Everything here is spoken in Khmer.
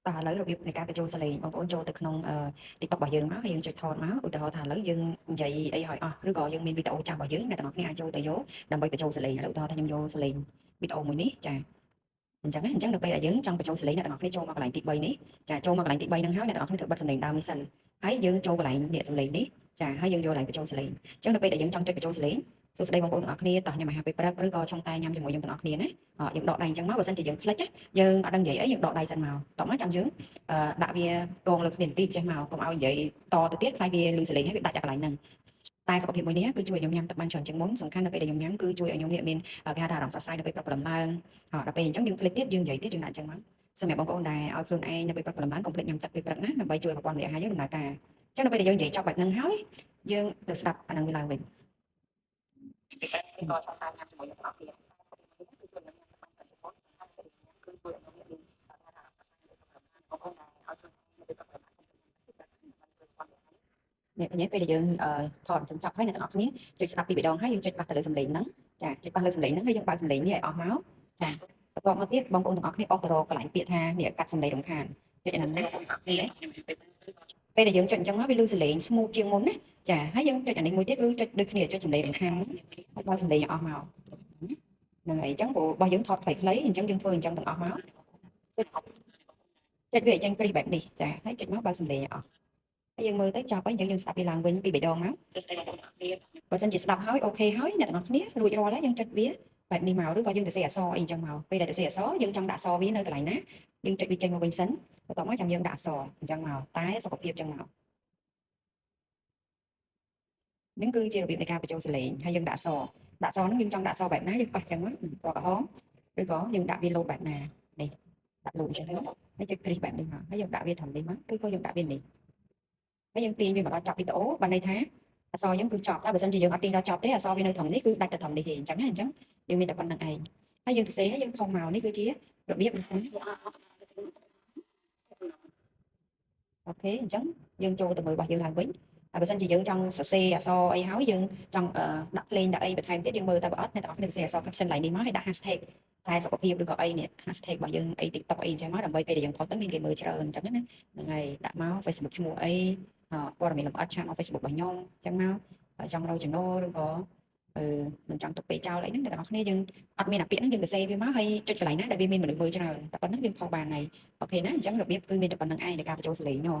Và lấyរបៀបនៃការបញ្ចូលសលេងបងប្អូនចូលទៅក្នុង TikTok របស់យើងមកហើយយើងចុចថតមកឧទាហរណ៍ថាឥឡូវយើងនិយាយអីហើយអស់ឬក៏យើងមានវីដេអូចាស់របស់យើងអ្នកទាំងអស់គ្នាអាចចូលទៅយកដើម្បីបញ្ចូលសលេងឥឡូវឧទាហរណ៍ថាខ្ញុំយកសលេងវីដេអូមួយនេះចាអញ្ចឹងដល់ពេលដែលយើងចង់បញ្ចូលសលេងអ្នកទាំងអស់គ្នាចូលមកកន្លែងទី3នេះចាចូលមកកន្លែងទី3ហ្នឹងហើយអ្នកទាំងអស់គ្នាត្រូវបិទសលេងដើមនេះសិនហើយយើងចូលកន្លែងនេះសលេងនេះចាហើយយើងយកកន្លែងបញ្ចូលសលេងអញ្ចឹងដល់ពេលដែលយើងចង់ចុចបញ្ចូលសលេងសួស្តីបងប្អូនទាំងអស់គ្នាតោះញ៉ាំអាហារពេលព្រឹកឬក៏ឆុងតែញ៉ាំជាមួយយើងទាំងអស់គ្នាណាយើងដកដៃអញ្ចឹងមកបើសិនជាយើងភ្លេចយើងអត់ដឹងនិយាយអីយើងដកដៃសិនមកតោះមកចាំយើងដាក់វាកងលើគ្នាបន្តិចចេះមកកុំឲ្យនិយាយតទៅទៀតខ្លាចវាលឺសលេងហើយវាដាច់จากកន្លែងហ្នឹងតែសុខភាពមួយនេះគឺជួយឲ្យខ្ញុំញ៉ាំទឹកបានច្រើនជាងមុនសំខាន់នៅពេលដែលខ្ញុំញ៉ាំគឺជួយឲ្យខ្ញុំមានគេហៅថាអារម្មណ៍ស្រស់ស្រាយនៅពេលព្រឹកព្រលឹមឡើងដល់ពេលអញ្ចឹងយើងភ្លេចទៀតយើងនិយាយទៀតយើងដាក់អញ្ចឹងមកសម្រាប់បងប្អូនដែលឲ្យខ្លួនឯងនៅពេលព្រឹកព្រលឹមឡើងកុំភ្លេចញ៉ាំទឹកពេលព្រឹកណាដើម្បីជួយប្រព័ន្ធរលាកអាហារយើងដំណើរការអញ្ចឹងនៅពេលដែលយើងនិយាយចប់បែបហ្នឹងហើយយើងទៅស្ដាប់អាហ្នឹងវាឡើងវិញក៏ចង់តាមញ៉ាំជាមួយនឹងបងប្អូនគឺជួយខ្ញុំញ៉ាំទឹកបានច្រើនជាងមុនសំខាន់នៅពេលដែលខ្ញុំគឺជួយឲ្យខ្ញុំមានថាថាបងប្អូនដែលឲ្យខ្លួនឯងនៅពេលព្រឹកព្រលឹមឡើងកុំភ្លេចញ៉ាំទឹកពេលព្រឹកណាដើម្បីជួយប្រព័ន្ធរលាកអាហារនេះឃើញពេលដែលយើងថតអញ្ចឹងចប់ហើយអ្នកទាំងអស់គ្នាចុចស្ដាប់ពីរដងហើយយើងចុចបាសទៅលើសំឡេងហ្នឹងចាចុចបាសលើសំឡេងហ្នឹងហើយយើងបើកសំឡេងនេះឲ្យអស់មកចាបន្ទាប់មកទៀតបងប្អូនទាំងអស់គ្នាអស់ទៅរកកន្លែងពាក្យថានេះកាត់សំឡេងរំខានចុចអាហ្នឹងនេះពេលដែលយើងចុចអញ្ចឹងមកវាលឺសំឡេង smooth ជាងមុនណាចាហើយយើងចុចអានេះមួយទៀតគឺចុចដូចគ្នាចុចសំឡេងរំខានហើយបើកសំឡេងឲ្យអស់មកហ្នឹងហើយអញ្ចឹងព្រោះរបស់យើងថតខ្លីៗអញ្ចឹងយើងធ្វើអញ្ចឹងទាំងអស់មកចុចវាអញ្ចឹងគ្រីសបែបនេះចាហើយចុចមកបើកសំឡេងឲ្យអស់ហើយយើងមើលទៅចប់ហើយអញ្ចឹងយើងស្ដាប់វាឡើងវិញពីរដងមកបើសិនជាស្ដាប់ហើយអូខេហើយអ្នកទាំងអស់គ្នារួចរាល់ហើយយើងចុចវាបែបនេះមកឬក៏យើងទៅសេអក្សរអីអញ្ចឹងមកពេលដែលទៅសេអក្សរយើងចង់ដាក់អក្សរវានៅកន្លែងណាយើងចុចវាចេញមកវិញសិនបន្ទាប់មកចាំយើងដាក់អក្សរអញ្ចឹងមកតែសុខភាពអញ្ចឹងមកហ្នឹងគឺជារបៀបនៃការបញ្ចូលសលេងហើយយើងដាក់អក្សរហ្នឹងយើងចង់ដាក់អក្សរបែបណាយើងប៉ះអញ្ចឹងមកពណ៌ក្រហមឬក៏យើងដាក់វាលោតបែបណានេះដាក់លោតអញ្ចឹងមកហើយចុចគ្រីសបែបនេះមកហើយយើងដាក់វាត្រឹមនេះមកឬក៏យើងដាក់វានេះហើយយើងទាញវាមកដល់ចប់វីដេអូបានន័យថាអក្សរយើងគឺចប់តែបើសិនជាយើងអត់ទាញដល់ចប់ទេអក្សរវានៅត្រឹមនេះគឺដាច់ទៅត្រឹមនេះទេអញ្ចឹងណាអញ្ចឹងយើងមានតែប៉ុណ្្នឹងឯងហើយយើងសរសេរហើយយើងផុសមកនេះគឺជារបៀបអូខេអញ្ចឹងយើងចូលទៅមើលរបស់យើងឡើងវិញហើយបើសិនជាយើងចង់សរសេរអក្សរអីហើយយើងចង់ដាក់ភ្លេងដាក់អីបន្ថែមទៀតយើងមើលតែបើអត់អ្នកទាំងអស់គ្នាសរសេរអក្សរ caption ឡើងនេះមកហើយដាក់ hashtag តែសុខភាពឬក៏អីនេះ hashtag របស់យើងអី TikTok អីអញ្ចឹងមកដើម្បីពេលដែលយើងផុសទៅមានគេមើលច្រើនអញ្ចឹងណាហ្នឹងហើយដាក់មក Facebook ឈ្មោះអីព័ត៌មានលម្អិតឆាតមក Facebook របស់ខ្ញុំអញ្ចឹងមកចង់រកចំណូលឬក៏មិនចង់ទុកពេលចោលអីហ្នឹងអ្នកទាំងអស់គ្នាយើងអត់មានអាពាក្យហ្នឹងយើងសរសេរវាមកហើយចុចកន្លែងណាដែលវាមានមនុស្សមើលច្រើនតែប៉ុណ្្នឹងយើងផុសបានហើយអូខេណាអញ្ចឹងរបៀបគឺមានតែប៉ុណ្្នឹងឯងនៃការបញ្ចូលសលេងនោះ